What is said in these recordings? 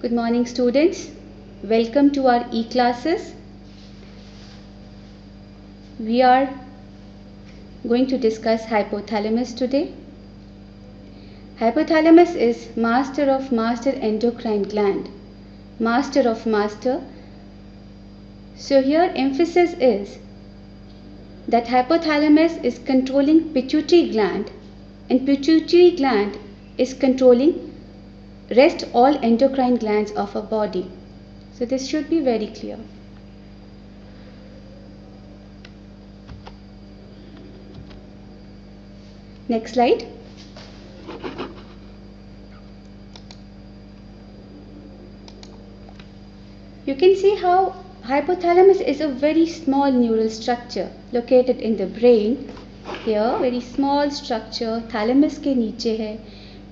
Good morning, students. Welcome to our e-classes. We are going to discuss hypothalamus today. Hypothalamus is master of master endocrine gland. Master of master. So here emphasis is that hypothalamus is controlling pituitary gland and pituitary gland is controlling rest all endocrine glands of a body. So this should be very clear. Next slide. You can see how hypothalamus is a very small neural structure located in the brain. Here, very small structure, thalamus के नीचे है,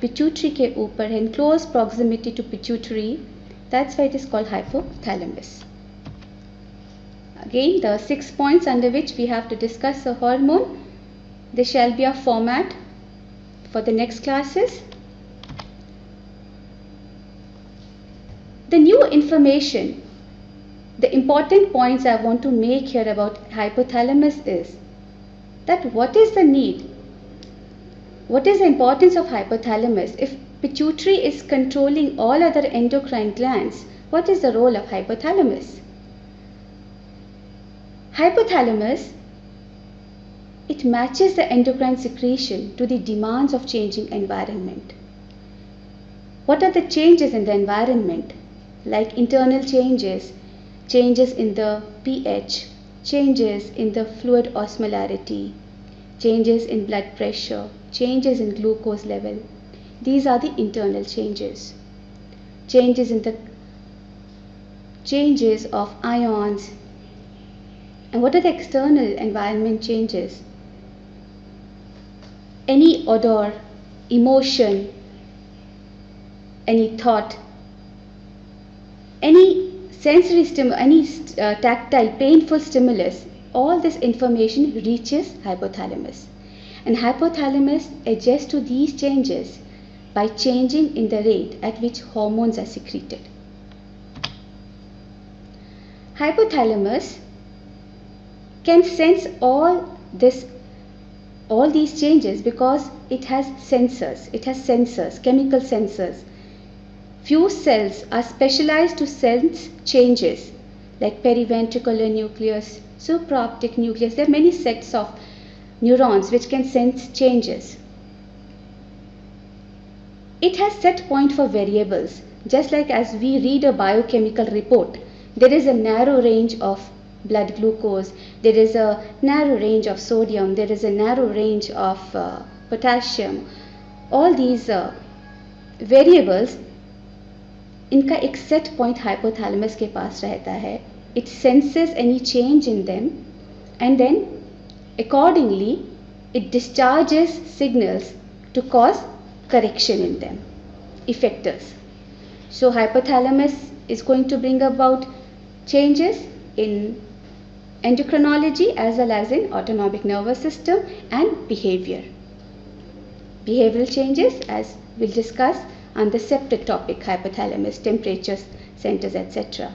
pituitary के ऊपर है, in close proximity to pituitary. That's why it is called hypothalamus. Again, the 6 points under which we have to discuss a hormone. There shall be a format for the next classes. The new information, the important points I want to make here about hypothalamus is that what is the need? What is the importance of hypothalamus? If pituitary is controlling all other endocrine glands, what is the role of hypothalamus? Hypothalamus, it matches the endocrine secretion to the demands of changing environment. What are the changes in the environment? Like internal changes, changes in the pH, changes in the fluid osmolarity, changes in blood pressure, changes in glucose level. These are the internal changes. Changes in the changes of ions. And what are the external environment changes? Any odor, emotion, any thought, any sensory stimulus, any tactile, painful stimulus, all this information reaches hypothalamus. And hypothalamus adjusts to these changes by changing in the rate at which hormones are secreted. Hypothalamus can sense all these changes because it has sensors, chemical sensors. Few cells are specialized to sense changes like periventricular nucleus, supraoptic nucleus. There are many sets of neurons which can sense changes. It has set point for variables. Just like as we read a biochemical report, there is a narrow range of blood glucose, there is a narrow range of sodium, there is a narrow range of potassium. All these variables, इनका एक set point hypothalamus के पास रहता है. It senses any change in them and then accordingly it discharges signals to cause correction in them, effectors. So hypothalamus is going to bring about changes in endocrinology as well as in autonomic nervous system and behavior. Behavioral changes, as we'll discuss on the separate topic, hypothalamus, temperatures, centers, etc.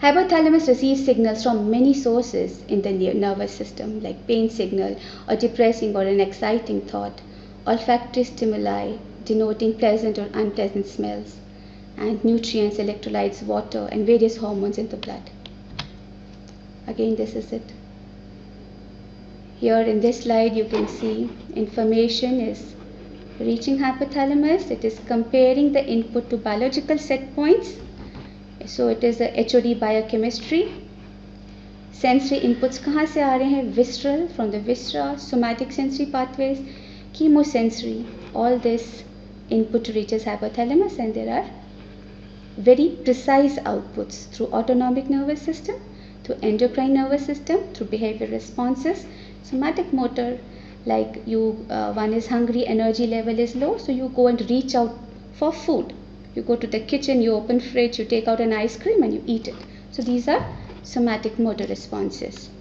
Hypothalamus receives signals from many sources in the nervous system, like pain signal, or depressing or an exciting thought, olfactory stimuli denoting pleasant or unpleasant smells, and nutrients, electrolytes, water, and various hormones in the blood. Again, this is it. Here in this slide, you can see information is reaching hypothalamus. It is comparing the input to biological set points. So it is a HOD biochemistry. Sensory inputs कहाँ से आ रहे हैं? Visceral, from the viscera, somatic sensory pathways, chemosensory. All this input reaches hypothalamus, and there are very precise outputs through autonomic nervous system, through endocrine nervous system, through behavior responses, somatic motor, like one is hungry, energy level is low, so you go and reach out for food. You go to the kitchen, you open fridge, you take out an ice cream and you eat it. So these are somatic motor responses.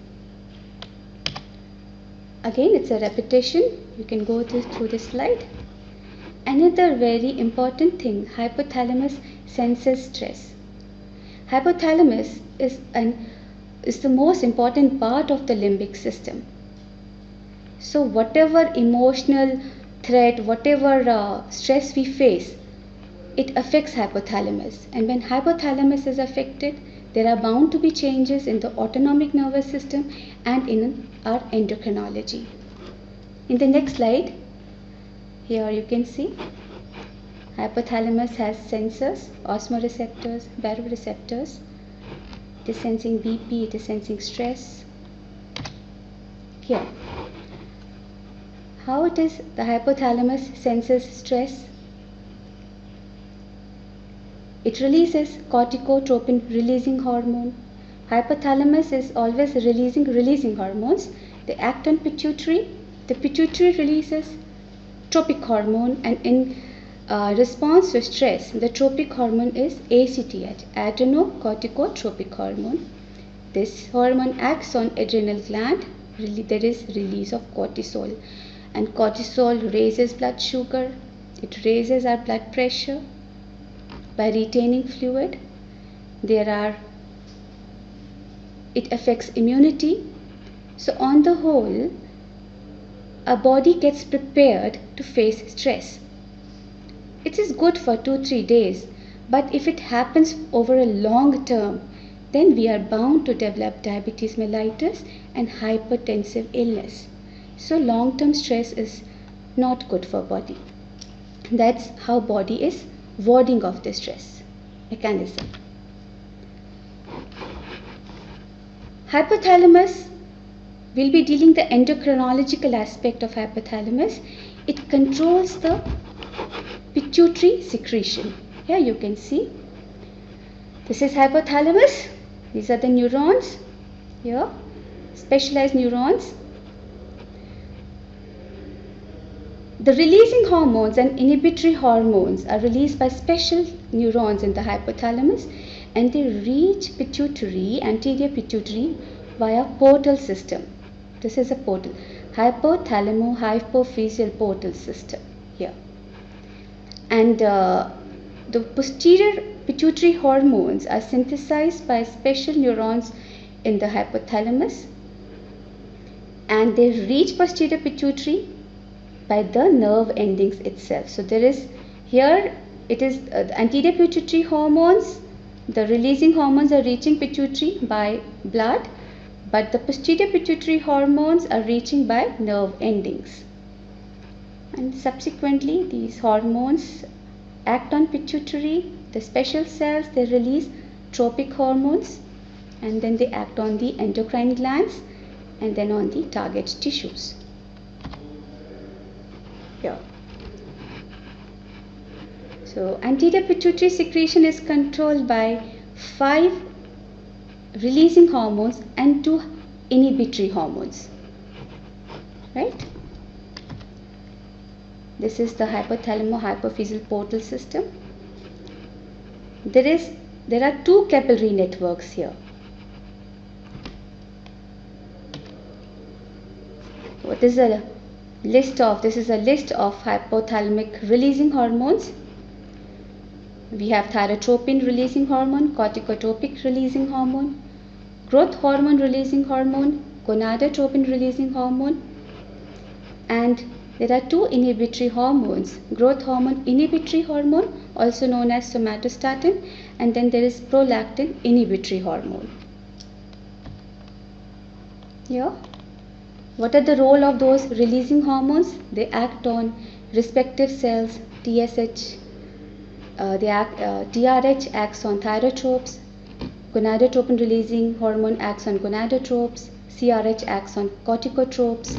Again, it's a repetition. You can go through this slide. another very important thing, hypothalamus senses stress. Hypothalamus is the most important part of the limbic system. So whatever emotional threat, whatever stress we face, it affects hypothalamus. And when hypothalamus is affected, there are bound to be changes in the autonomic nervous system and in our endocrinology. In the next slide, here you can see hypothalamus has sensors, osmoreceptors, baroreceptors. It is sensing BP, it is sensing stress. Here, how it is the hypothalamus senses stress? It releases corticotropin releasing hormone. Hypothalamus is always releasing hormones. They act on pituitary. The pituitary releases tropic hormone, and in response to stress, the tropic hormone is ACTH, adrenocorticotropic hormone. This hormone acts on adrenal gland. There is release of cortisol, and cortisol raises blood sugar. It raises our blood pressure by retaining fluid. It affects immunity. So on the whole, our body gets prepared to face stress. It is good for 2-3 days, but if it happens over a long term, then we are bound to develop diabetes mellitus and hypertensive illness. So long-term stress is not good for body. That's how body is warding off the stress mechanism. Hypothalamus will be dealing the endocrinological aspect of hypothalamus. It controls the pituitary secretion. Here you can see, this is hypothalamus. These are the neurons. Here, specialized neurons. The releasing hormones and inhibitory hormones are released by special neurons in the hypothalamus, and they reach pituitary, anterior pituitary, via portal system. This is a portal, hypothalamo-hypophyseal portal system here. And the posterior pituitary hormones are synthesized by special neurons in the hypothalamus, and they reach posterior pituitary by the nerve endings itself. So there is here, it is the anterior pituitary hormones, the releasing hormones are reaching pituitary by blood, but the posterior pituitary hormones are reaching by nerve endings. And subsequently, these hormones act on pituitary. The special cells, they release tropic hormones, and then they act on the endocrine glands and then on the target tissues. Here. So anterior pituitary secretion is controlled by 5 releasing hormones and 2 inhibitory hormones. Right? This is the hypothalamo-hypophyseal portal system. There are 2 capillary networks here. This is a list of hypothalamic releasing hormones. We have thyrotropin releasing hormone, corticotropic releasing hormone, growth hormone releasing hormone, gonadotropin releasing hormone, and there are 2 inhibitory hormones, growth hormone inhibitory hormone, also known as somatostatin, and then there is prolactin inhibitory hormone. Here, what are the role of those releasing hormones? They act on respective cells. TSH, TRH acts on thyrotropes, gonadotropin releasing hormone acts on gonadotropes, CRH acts on corticotropes,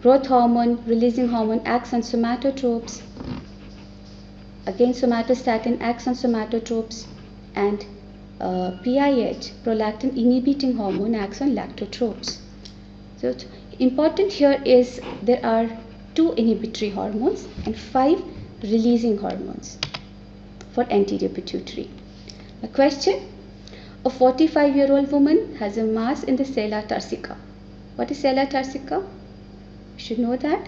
growth hormone releasing hormone acts on somatotropes, again somatostatin acts on somatotropes, and PIH, prolactin inhibiting hormone, acts on lactotropes. So important here is there are 2 inhibitory hormones and 5 releasing hormones for anterior pituitary. A question: a 45-year-old woman has a mass in the sella turcica. What is sella turcica? You should know that.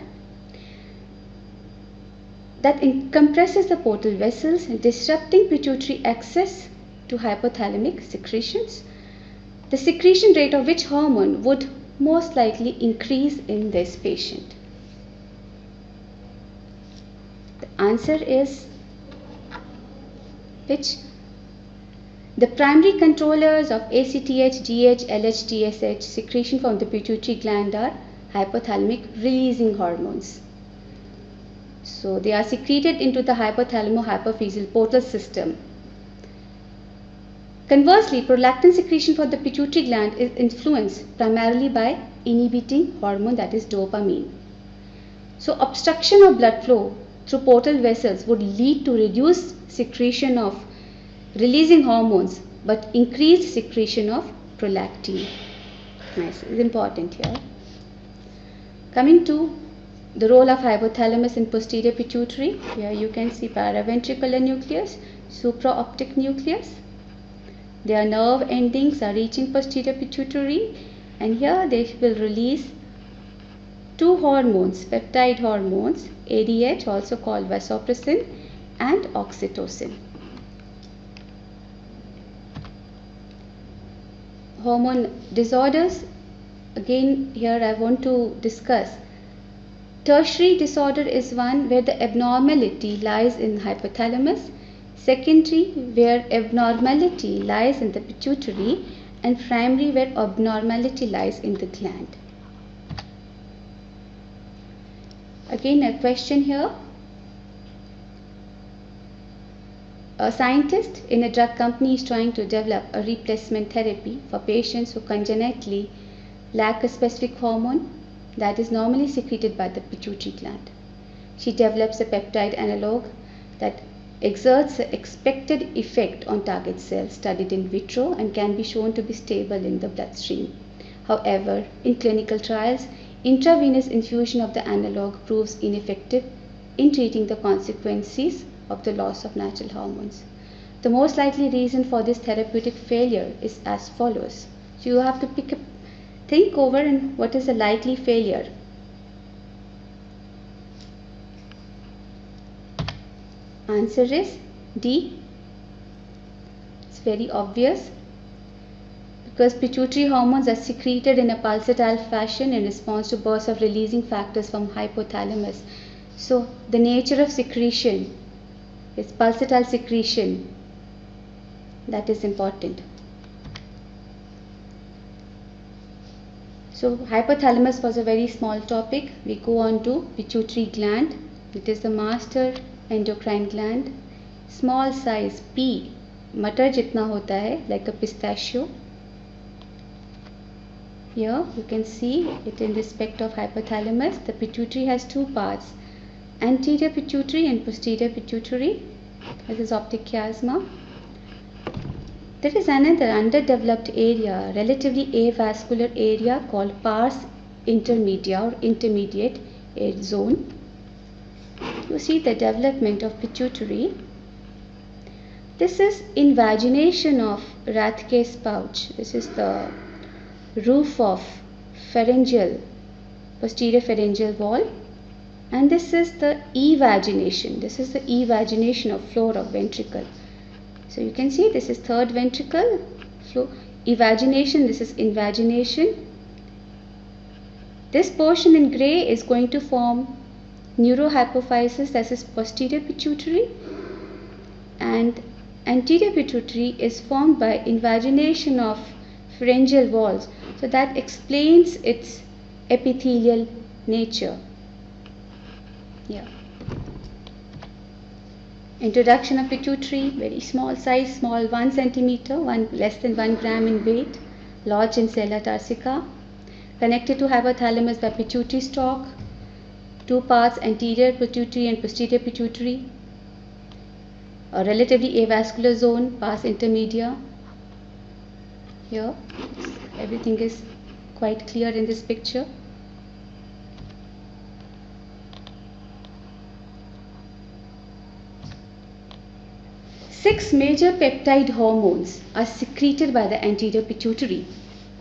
that compresses the portal vessels, disrupting pituitary access to hypothalamic secretions. The secretion rate of which hormone would most likely increase in this patient? The answer is which? The primary controllers of ACTH, GH, LH, TSH secretion from the pituitary gland are hypothalamic releasing hormones. So they are secreted into the hypothalamo-hypophyseal portal system. Conversely, prolactin secretion from the pituitary gland is influenced primarily by inhibiting hormone, that is dopamine. So obstruction of blood flow through portal vessels would lead to reduced secretion of releasing hormones but increased secretion of prolactin. Nice, it's important here. Coming to the role of hypothalamus in posterior pituitary, here you can see paraventricular nucleus, supraoptic nucleus. Their nerve endings are reaching posterior pituitary, and here they will release two hormones, peptide hormones, ADH, also called vasopressin, and oxytocin. Hormone disorders, again here I want to discuss. Tertiary disorder is one where the abnormality lies in hypothalamus, secondary where abnormality lies in the pituitary, and primary where abnormality lies in the gland. Again a question here. A scientist in a drug company is trying to develop a replacement therapy for patients who congenitally lack a specific hormone that is normally secreted by the pituitary gland. She develops a peptide analog that exerts an expected effect on target cells studied in vitro and can be shown to be stable in the bloodstream. However, in clinical trials, intravenous infusion of the analog proves ineffective in treating the consequences of the loss of natural hormones. The most likely reason for this therapeutic failure is as follows. So you have to think over and what is the likely failure. Answer is D. It's very obvious because pituitary hormones are secreted in a pulsatile fashion in response to bursts of releasing factors from hypothalamus. So the nature of secretion is pulsatile secretion. That is important. So hypothalamus was a very small topic. We go on to pituitary gland. It is the master endocrine gland. Small size, P, मटर जितना होता है, like a pistachio. Here you can see it in respect of hypothalamus. The pituitary has two parts, anterior pituitary and posterior pituitary. This is optic chiasma. There is another underdeveloped area, relatively avascular area called pars intermedia or intermediate zone. You see the development of pituitary. This is invagination of Rathke's pouch. This is the roof of posterior pharyngeal wall, and this is the evagination. This is the evagination of floor of ventricle. So you can see this is third ventricle, floor, evagination, this is invagination. This portion in gray is going to form neurohypophysis, that is posterior pituitary, and anterior pituitary is formed by invagination of pharyngeal walls. So that explains its epithelial nature. Yeah. Introduction of pituitary, very small size, small 1 centimeter, less than 1 gram in weight, lodged in sella turcica, connected to hypothalamus by pituitary stalk, two parts, anterior pituitary and posterior pituitary, a relatively avascular zone, pars intermedia. Here, everything is quite clear in this picture. Six major peptide hormones are secreted by the anterior pituitary,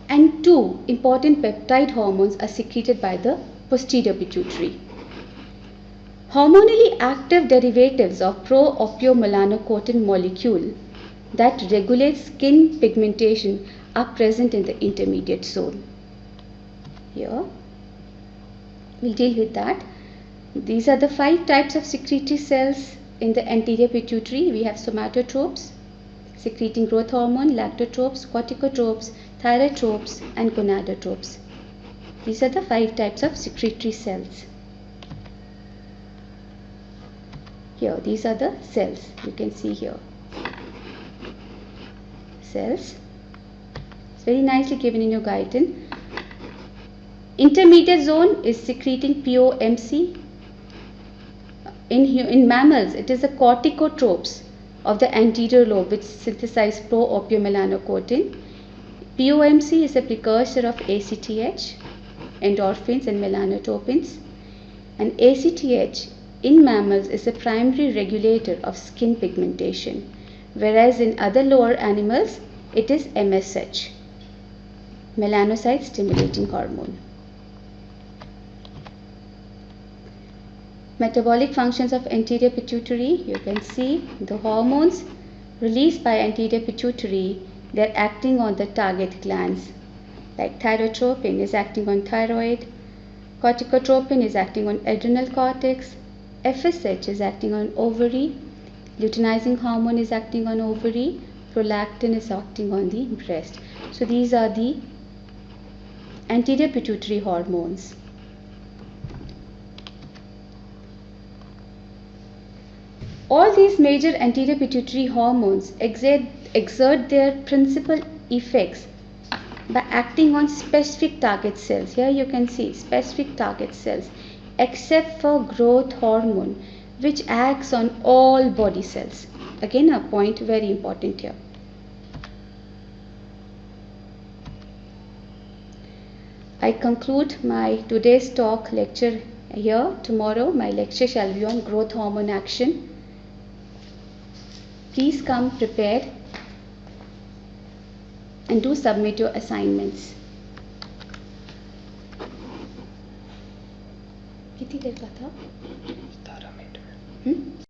and two important peptide hormones are secreted by the posterior pituitary. Hormonally active derivatives of pro-opiomelanocortin molecule that regulate skin pigmentation are present in the intermediate zone. Here, we'll deal with that. These are the 5 types of secretory cells in the anterior pituitary. We have somatotropes, secreting growth hormone, lactotropes, corticotropes, thyrotropes, and gonadotropes. These are the 5 types of secretory cells. Here, these are the cells. You can see here. Cells. It's very nicely given in your guidance. Intermediate zone is secreting POMC. In mammals, it is the corticotropes of the anterior lobe which synthesize pro-opiomelanocortin. POMC is a precursor of ACTH, endorphins and melanotropins. And ACTH in mammals is a primary regulator of skin pigmentation, whereas in other lower animals, it is MSH, melanocyte stimulating hormone. Metabolic functions of anterior pituitary. You can see the hormones released by anterior pituitary, they are acting on the target glands. Like thyrotropin is acting on thyroid, corticotropin is acting on adrenal cortex, FSH is acting on ovary, luteinizing hormone is acting on ovary, prolactin is acting on the breast. So these are the anterior pituitary hormones. All these major anterior pituitary hormones exert their principal effects by acting on specific target cells. Here you can see specific target cells, except for growth hormone, which acts on all body cells. Again, a point very important here. I conclude my today's talk lecture here. Tomorrow my lecture shall be on growth hormone action. Please come prepared and do submit your assignments. कितनी देर का था? 17 minute.